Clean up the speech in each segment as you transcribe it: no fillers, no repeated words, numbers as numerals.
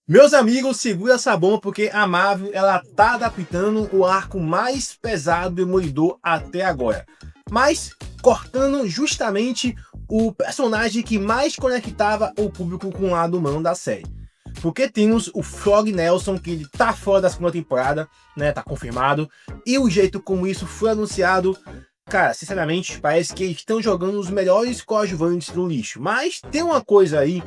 Meus amigos, segura essa bomba porque a Marvel ela tá adaptando o arco mais pesado do Demolidor até agora, mas cortando justamente o personagem que mais conectava o público com o lado humano da série. Porque temos o Frog Nelson, que ele tá fora da segunda temporada, né, tá confirmado, e o jeito como isso foi anunciado, cara, sinceramente, parece que eles estão jogando os melhores coadjuvantes no lixo. Mas tem uma coisa aí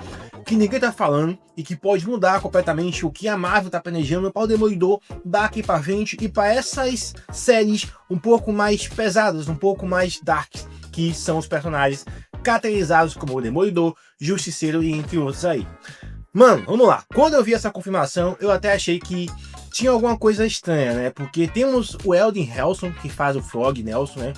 que ninguém tá falando e que pode mudar completamente o que a Marvel tá planejando para o Demolidor daqui para frente e para essas séries um pouco mais pesadas, um pouco mais darks, que são os personagens caracterizados como o Demolidor, Justiceiro e entre outros aí. Mano, vamos lá. Quando eu vi essa confirmação, eu até achei que tinha alguma coisa estranha, né? Porque temos o Elden Helson, que faz o Frog Nelson, né?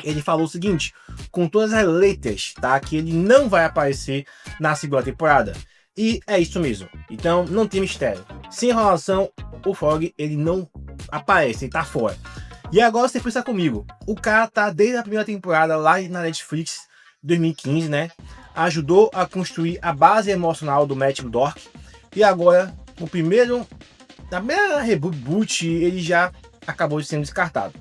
Ele falou o seguinte, com todas as letras, tá? Que ele não vai aparecer na segunda temporada. E é isso mesmo. Então, não tem mistério. Sem enrolação, o Frog, ele não aparece, ele tá fora. E agora você pensa comigo, o cara tá desde a primeira temporada lá na Netflix, 2015, né? Ajudou a construir a base emocional do Matt Murdock. E agora, na primeira reboot, ele já acabou sendo descartado.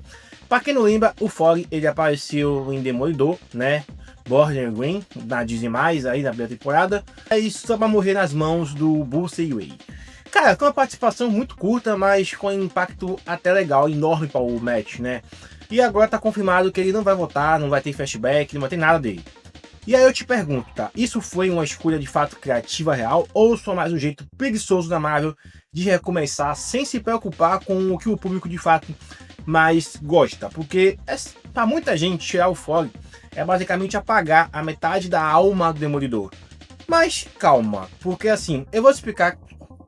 Para quem não lembra, o Frog ele apareceu em Demolidor, né? Border Green, na Disney+, aí na primeira temporada. Aí só para morrer nas mãos do Bruce Wayne. Cara, com uma participação muito curta, mas com um impacto até legal, enorme para o Matt, né? E agora tá confirmado que ele não vai voltar, não vai ter flashback, não vai ter nada dele. E aí eu te pergunto, tá? Isso foi uma escolha de fato criativa real ou só mais um jeito preguiçoso da Marvel de recomeçar sem se preocupar com o que o público de fato mais gosta? Porque para muita gente tirar o Frog é basicamente apagar a metade da alma do Demolidor. Mas calma, porque assim, eu vou explicar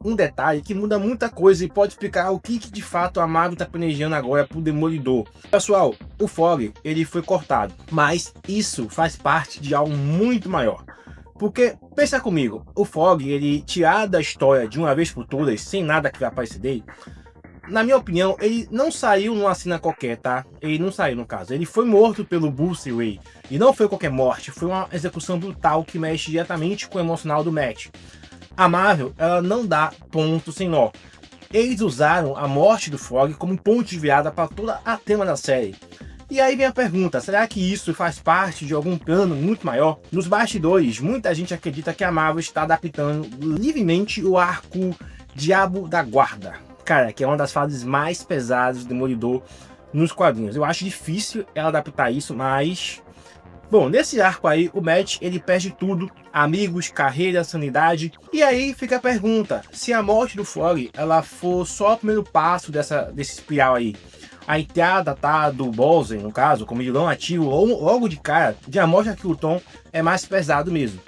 um detalhe que muda muita coisa e pode explicar o que de fato a Marvel está planejando agora para o Demolidor. Pessoal, o Frog ele foi cortado, mas isso faz parte de algo muito maior. Porque, pensa comigo, o Frog ele tirar da história de uma vez por todas, sem nada que vai aparecer dele, na minha opinião, ele não saiu numa cena qualquer, tá? Ele não saiu, no caso. Ele foi morto pelo Bruce Wayne. E não foi qualquer morte, foi uma execução brutal que mexe diretamente com o emocional do Matt. A Marvel, ela não dá ponto sem nó. Eles usaram a morte do Frog como ponto de virada para toda a tema da série. E aí vem a pergunta, será que isso faz parte de algum plano muito maior? Nos bastidores, muita gente acredita que a Marvel está adaptando livremente o arco Diabo da Guarda. Cara, que é uma das fases mais pesadas do Demolidor nos quadrinhos. Eu acho difícil ela adaptar isso, mas... Bom, nesse arco aí, o Matt, ele perde tudo, amigos, carreira, sanidade. E aí fica a pergunta, se a morte do Frog, ela for só o primeiro passo desse espiral aí, a entrada, tá, do Bowser, no caso, como vilão ativo, logo de cara, já mostra que o tom é mais pesado mesmo.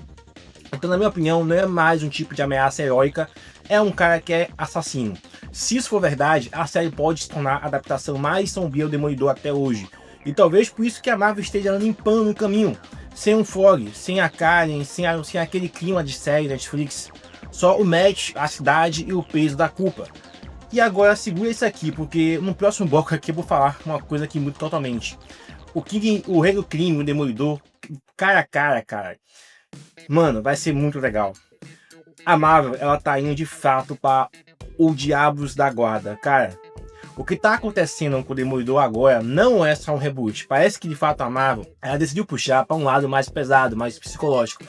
Então, na minha opinião, não é mais um tipo de ameaça heróica, é um cara que é assassino. Se isso for verdade, a série pode se tornar a adaptação mais sombria do Demolidor até hoje. E talvez por isso que a Marvel esteja limpando o caminho. Sem um Frog, sem a Karen, sem aquele clima de série Netflix. Só o Matt, a cidade e o peso da culpa. E agora segura isso aqui, porque no próximo bloco aqui eu vou falar uma coisa que muda totalmente. O Rei do Crime, o Demolidor, cara a cara. Mano, vai ser muito legal. A Marvel, ela tá indo de fato para o Diabos da Guarda, cara. O que tá acontecendo com o Demolidor agora não é só um reboot. Parece que de fato a Marvel, ela decidiu puxar para um lado mais pesado, mais psicológico.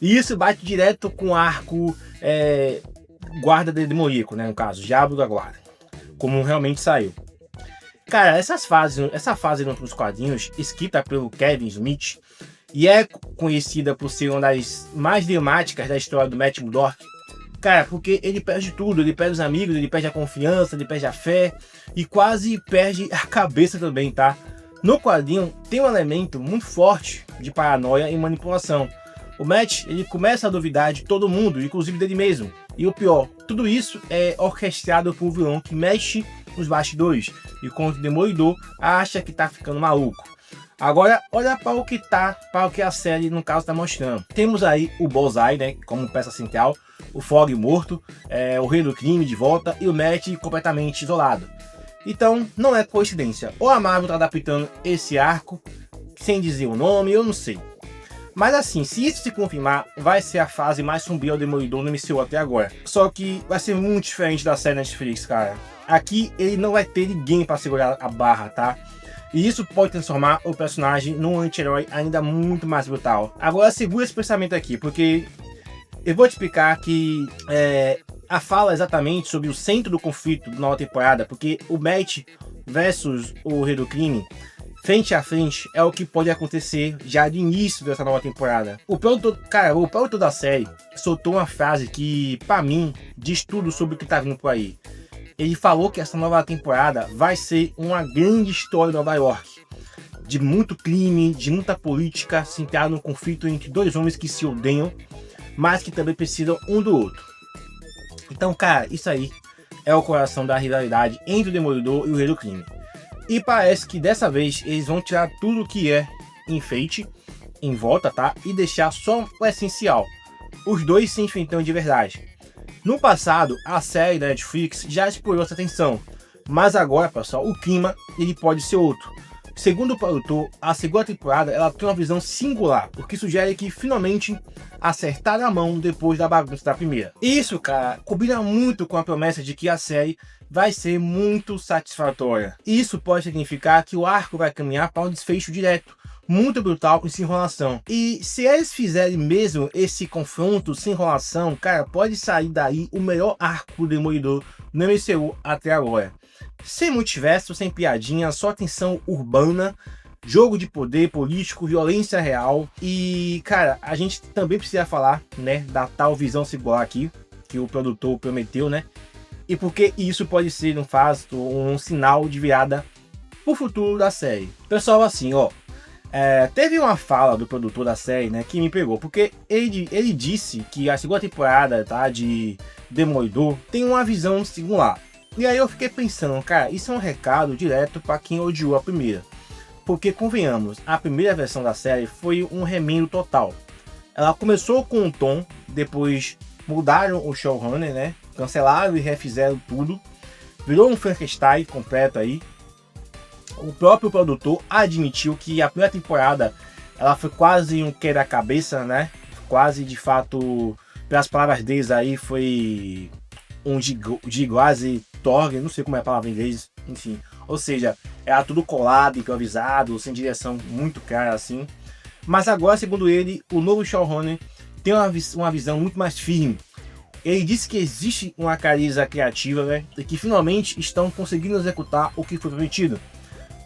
E isso bate direto com o arco Guarda de Demoníaco, né, no caso, Diabo da Guarda. Como realmente saiu. Cara, essa fase nos quadrinhos, escrita pelo Kevin Smith, e é conhecida por ser uma das mais dramáticas da história do Matt Murdock. Cara, porque ele perde tudo, ele perde os amigos, ele perde a confiança, ele perde a fé e quase perde a cabeça também, tá? No quadrinho tem um elemento muito forte de paranoia e manipulação. O Matt, ele começa a duvidar de todo mundo, inclusive dele mesmo. E o pior, tudo isso é orquestrado por um vilão que mexe nos bastidores, e quando o Demolidor acha que tá ficando maluco. Agora, olha para o que a série, no caso, está mostrando. Temos aí o Bullseye, né, como peça central, o Frog morto, o Rei do Crime de volta e o Matt completamente isolado. Então, não é coincidência. Ou a Marvel está adaptando esse arco, sem dizer o nome, eu não sei. Mas assim, se isso se confirmar, vai ser a fase mais sombria do Demolidor no MCU até agora. Só que vai ser muito diferente da série Netflix, cara. Aqui ele não vai ter ninguém para segurar a barra, tá? E isso pode transformar o personagem num anti-herói ainda muito mais brutal. Agora segura esse pensamento aqui, porque eu vou te explicar que a fala exatamente sobre o centro do conflito da nova temporada, porque o Matt versus o Rei do Crime, frente a frente, é o que pode acontecer já de início dessa nova temporada. O produtor da série soltou uma frase que, pra mim, diz tudo sobre o que tá vindo por aí. Ele falou que essa nova temporada vai ser uma grande história de Nova York, de muito crime, de muita política, centrada no conflito entre dois homens que se odeiam, mas que também precisam um do outro. Então, cara, isso aí é o coração da rivalidade entre o Demolidor e o Rei do Crime. E parece que dessa vez eles vão tirar tudo que é enfeite em volta, tá? E deixar só o essencial. Os dois se enfrentando de verdade. No passado, a série da Netflix já explorou essa tensão, mas agora, pessoal, o clima ele pode ser outro. Segundo o produtor, a segunda temporada ela tem uma visão singular, o que sugere que finalmente acertaram a mão depois da bagunça da primeira. Isso, cara, combina muito com a promessa de que a série vai ser muito satisfatória. Isso pode significar que o arco vai caminhar para um desfecho direto, muito brutal e sem enrolação. E se eles fizerem mesmo esse confronto sem enrolação, cara, pode sair daí o melhor arco do Demolidor no MCU até agora. Sem multiverso, sem piadinha, só tensão urbana, jogo de poder político, violência real. E, cara, a gente também precisa falar, né, da tal visão singular aqui, que o produtor prometeu, né? E porque isso pode ser um sinal de virada pro futuro da série. Pessoal, assim, ó, teve uma fala do produtor da série, né, que me pegou, porque ele disse que a segunda temporada, tá, de Demolidor tem uma visão singular. E aí eu fiquei pensando, cara, isso é um recado direto para quem odiou a primeira. Porque, convenhamos, a primeira versão da série foi um remendo total. Ela começou com um tom, depois mudaram o showrunner, né, cancelaram e refizeram tudo. Virou um Frankenstein completo aí. O próprio produtor admitiu que a primeira temporada ela foi quase um quebra-cabeça, né? Quase, de fato, pelas palavras deles aí, foi um quase torre, não sei como é a palavra em inglês, enfim. Ou seja, era tudo colado, improvisado, sem direção, muito cara assim. Mas agora, segundo ele, o novo showrunner tem uma visão muito mais firme. Ele disse que existe uma cariza criativa, né? E que finalmente estão conseguindo executar o que foi prometido.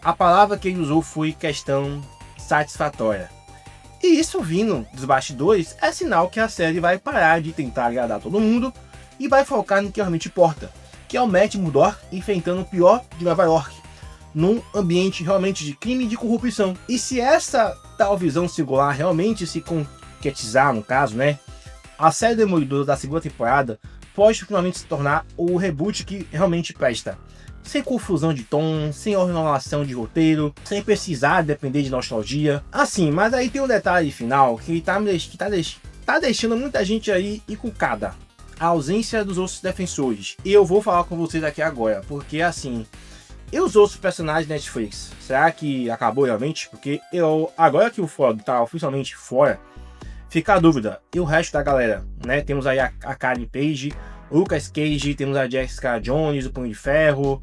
A palavra que ele usou foi questão satisfatória. E isso vindo dos bastidores é sinal que a série vai parar de tentar agradar todo mundo e vai focar no que realmente importa, que é o Matt Murdock enfrentando o pior de Nova York, num ambiente realmente de crime e de corrupção. E se essa tal visão singular realmente se concretizar, no caso, né, a série Demolidor da segunda temporada pode finalmente se tornar o reboot que realmente presta. Sem confusão de tom, sem enrolação de roteiro, sem precisar depender de nostalgia. Assim, mas aí tem um detalhe final que tá deixando muita gente aí encucada. A ausência dos outros defensores. E eu vou falar com vocês aqui agora, porque assim, e os outros personagens da Netflix? Será que acabou realmente? Porque agora que o Ford tá oficialmente fora, fica a dúvida. E o resto da galera, né? Temos aí a Karen Page, Lucas Cage, temos a Jessica Jones, o Punho de Ferro.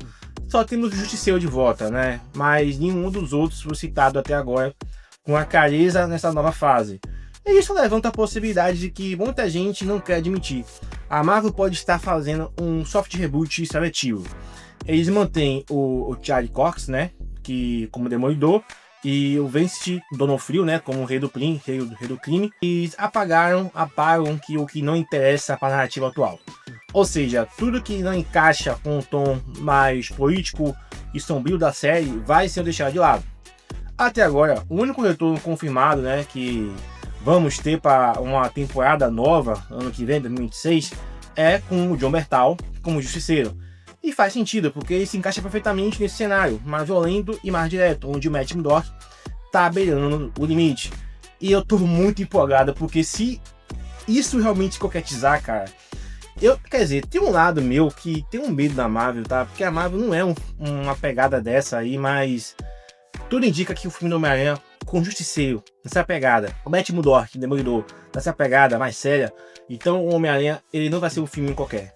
Só temos o Justiceiro de volta, né? Mas nenhum dos outros foi citado até agora com a clareza nessa nova fase. E isso levanta a possibilidade de que muita gente não quer admitir. A Marvel pode estar fazendo um soft reboot seletivo. Eles mantêm o Charlie Cox, né? Que, como Demolidor, e o Vincent D'Onofrio, né, como rei do crime, e apagam o que não interessa para a narrativa atual. Ou seja, tudo que não encaixa com o tom mais político e sombrio da série vai ser deixado de lado. Até agora, o único retorno confirmado, né, que vamos ter para uma temporada nova, ano que vem, 2026, é com o Jon Bernthal como Justiceiro. E faz sentido, porque ele se encaixa perfeitamente nesse cenário, mais violento e mais direto, onde o Matt Murdock tá beirando o limite. E eu tô muito empolgado, porque se isso realmente se concretizar, cara, quer dizer, tem um lado meu que tem um medo da Marvel, tá? Porque a Marvel não é uma pegada dessa aí, mas tudo indica que o filme do Homem-Aranha com o Justiceiro nessa pegada, o Matt Murdock, Demolidor, nessa pegada mais séria, então o Homem-Aranha ele não vai ser um filme qualquer.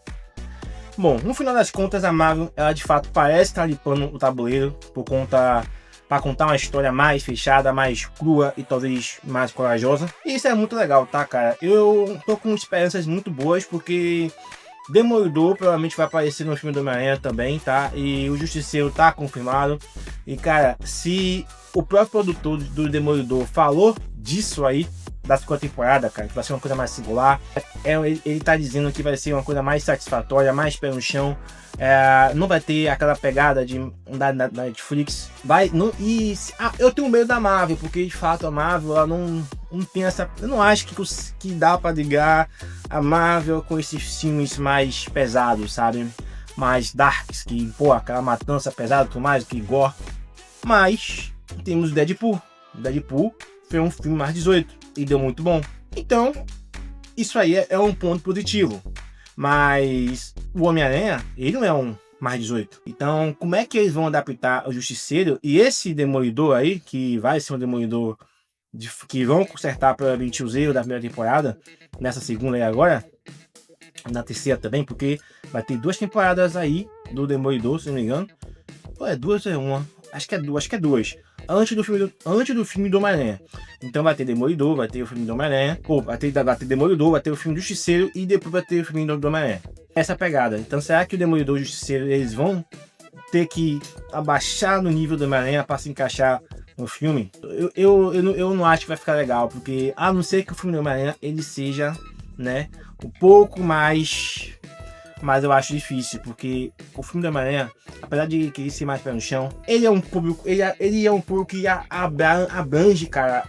Bom, no final das contas, a Marvel, ela de fato parece estar limpando o tabuleiro para contar uma história mais fechada, mais crua e talvez mais corajosa. E isso é muito legal, tá, cara? Eu tô com esperanças muito boas, porque Demolidor provavelmente vai aparecer no filme do Homem-Aranha também, tá? E o Justiceiro tá confirmado. E, cara, se o próprio produtor do Demolidor falou disso aí, da segunda temporada, cara, que vai ser uma coisa mais singular, ele tá dizendo que vai ser uma coisa mais satisfatória, mais pé no chão, não vai ter aquela pegada da Netflix, eu tenho medo da Marvel, porque de fato a Marvel, ela não tem essa, eu não acho que dá pra ligar a Marvel com esses filmes mais pesados, sabe, mais darks, que, pô, aquela matança pesada, tudo mais, que gore. Mas temos Deadpool foi um filme mais 18 e deu muito bom. Então, isso aí é um ponto positivo. Mas o Homem-Aranha, ele não é um mais 18. Então, como é que eles vão adaptar o Justiceiro e esse Demolidor aí, que vai ser um Demolidor que vão consertar provavelmente os erros da primeira temporada, nessa segunda aí agora, na terceira também, porque vai ter 2 temporadas aí do Demolidor, se não me engano. Ou é 2 ou é uma? Acho que é 2. Antes do filme do Homem-Aranha. Então vai ter Demolidor, vai ter o filme do Homem-Aranha. Ou vai ter Demolidor, vai ter o filme do Justiceiro e depois vai ter o filme do Homem-Aranha. Essa pegada. Então será que o Demolidor e o Justiceiro eles vão ter que abaixar no nível do Homem-Aranha para se encaixar no filme? Eu não acho que vai ficar legal, porque a não ser que o filme do Homem-Aranha ele seja, né, um pouco mais... Mas eu acho difícil, porque o filme do Homem-Aranha, apesar de querer ser mais pé no chão, ele é um público, ele é um público que abrange, cara,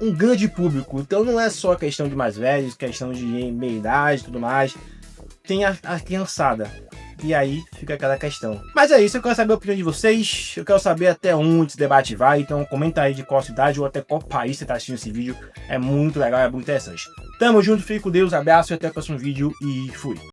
um grande público. Então não é só questão de mais velhos, questão de meia idade e tudo mais. Tem a criançada. E aí fica aquela questão. Mas é isso, eu quero saber a opinião de vocês. Eu quero saber até onde esse debate vai. Então comenta aí de qual cidade ou até qual país você está assistindo esse vídeo. É muito legal, é muito interessante. Tamo junto, fique com Deus, abraço e até o próximo vídeo e fui.